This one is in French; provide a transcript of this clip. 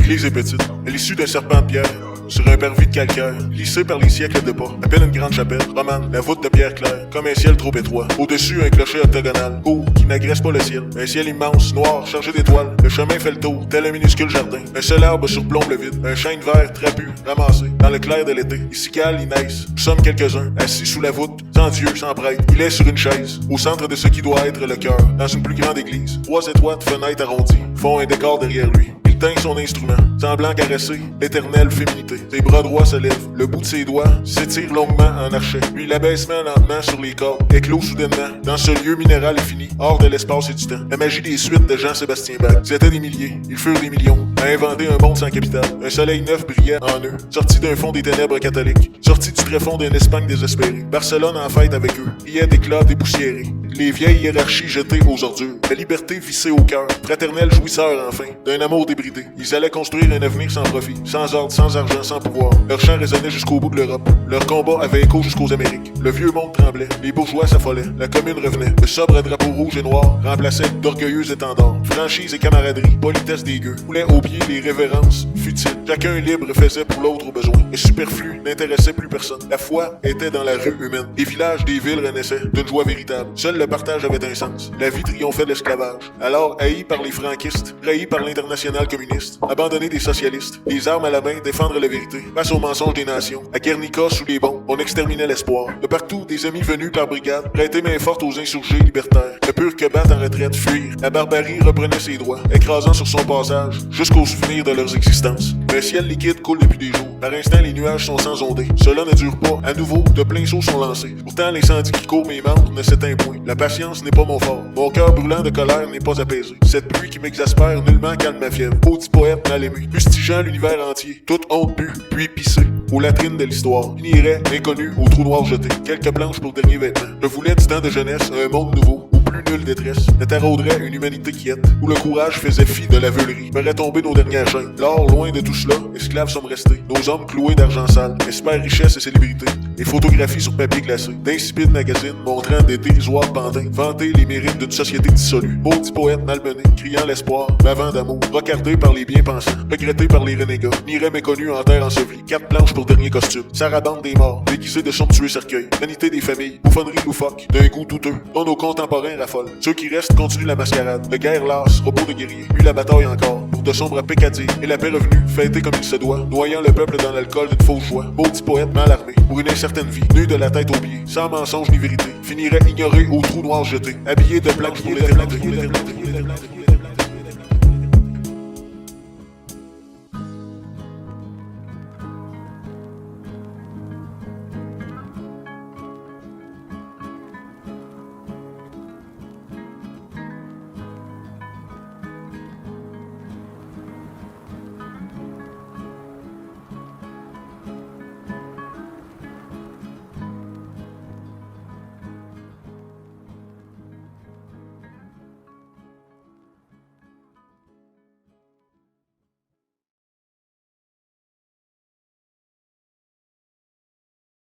L'église est petite, elle est issue d'un serpent de pierre, sur un parvis de calcaire, lissé par les siècles de pas, appelle une grande chapelle, romane, la voûte de pierre claire, comme un ciel trop étroit. Au-dessus, un clocher octogonal, haut, qui n'agresse pas le ciel. Un ciel immense, noir, chargé d'étoiles. Le chemin fait le tour, tel un minuscule jardin. Un seul arbre surplombe le vide. Un chêne vert, trapu, ramassé, dans le clair de l'été. Ici cale, il neige. Nous sommes quelques-uns, assis sous la voûte, sans Dieu, sans prêtre. Il est sur une chaise, au centre de ce qui doit être le cœur, dans une plus grande église. 3 étroites fenêtres arrondies font un décor derrière lui. Il teint son instrument, semblant caresser l'éternelle féminité. Ses bras droits se lèvent, le bout de ses doigts s'étire longuement en archet. Puis l'abaissement lentement sur les cordes éclot soudainement dans ce lieu minéral infini, hors de l'espace et du temps. La magie des suites de Jean-Sébastien Bach. Ils étaient des milliers, ils furent des millions, à inventer un monde sans capital. Un soleil neuf brillait en eux, sorti d'un fond des ténèbres catholiques, sorti du tréfonds d'une Espagne désespérée. Barcelone en fête avec eux, riait d'éclats dépoussiérés. Les vieilles hiérarchies jetées aux ordures, la liberté vissée au cœur, fraternel jouisseur enfin, d'un amour débridé. Ils allaient construire un avenir sans profit, sans ordre, sans argent, sans pouvoir. Leur chant résonnait jusqu'au bout de l'Europe. Leur combat avait écho jusqu'aux Amériques. Le vieux monde tremblait, les bourgeois s'affolaient, la commune revenait. Le sobre drapeau rouge et noir remplaçait d'orgueilleux étendards. Franchise et camaraderie, politesse des gueux, coulaient aux pieds les révérences futiles. Chacun libre faisait pour l'autre au besoin. Le superflu n'intéressait plus personne. La foi était dans la rue humaine. Les villages des villes renaissaient d'une joie véritable. Seul le partage avait un sens. La vie triomphait de l'esclavage. Alors, haï par les franquistes, trahi par l'international communiste, abandonné des socialistes, les armes à la main, défendre la vérité, face aux mensonges des nations. À Guernica, sous les bombes, on exterminait l'espoir. De partout, des amis venus par brigade, prêtaient main forte aux insurgés libertaires. Le pur que battre en retraite, fuir. La barbarie reprenait ses droits, écrasant sur son passage, jusqu'au souvenir de leurs existences. Un ciel liquide coule depuis des jours. Par instant, les nuages sont sans ondées. Cela ne dure pas. À nouveau, de pleins sauts sont lancés. Pourtant, l'incendie qui court mes membres ne s'éteint point. La patience n'est pas mon fort. Mon cœur brûlant de colère n'est pas apaisé. Cette pluie qui m'exaspère nullement calme ma fièvre. Petit poète mal aimé, fustigeant l'univers entier. Toute honte bue, puis pissée aux latrines de l'histoire. Finirait, inconnu, au trou noir jeté. Quelques planches pour dernier vêtement. Je voulais du temps de jeunesse, un monde nouveau. Plus nulle détresse, ne tarauderait une humanité quiète, où le courage faisait fi de la veulerie, ferait tomber nos dernières chaînes. L'or, loin de tout cela, esclaves sommes restés, nos hommes cloués d'argent sale, espèrent richesse et célébrité, et photographies sur papier glacé, d'insipides magazines montrant des dérisoires pantins, vanter les mérites d'une société dissolue, maudits poètes malmenés, criant l'espoir, bavant d'amour, recardés par les bien-pensants, regrettés par les renégats, n'irait méconnus en terre ensevelie, 4 planches pour dernier costume, sarabande des morts, déguisés de somptueux cercueils, vanité des familles, bouffonnerie loufoque, d'un goût douteux, dont nos contemporains raffolent. Ceux qui restent continuent la mascarade, de guerre lasse, repos de guerriers, puis la bataille encore, pour de sombres peccadilles, et la paix revenue, fêtée comme il se doit, noyant le peuple dans l'alcool d'une fausse joie, maudits poètes mal armés, pour une incertaine vie, nus de la tête aux pieds, sans mensonge ni vérité, finiraient ignorés au trou noir jeté, habillés de blanc pour l'éternité.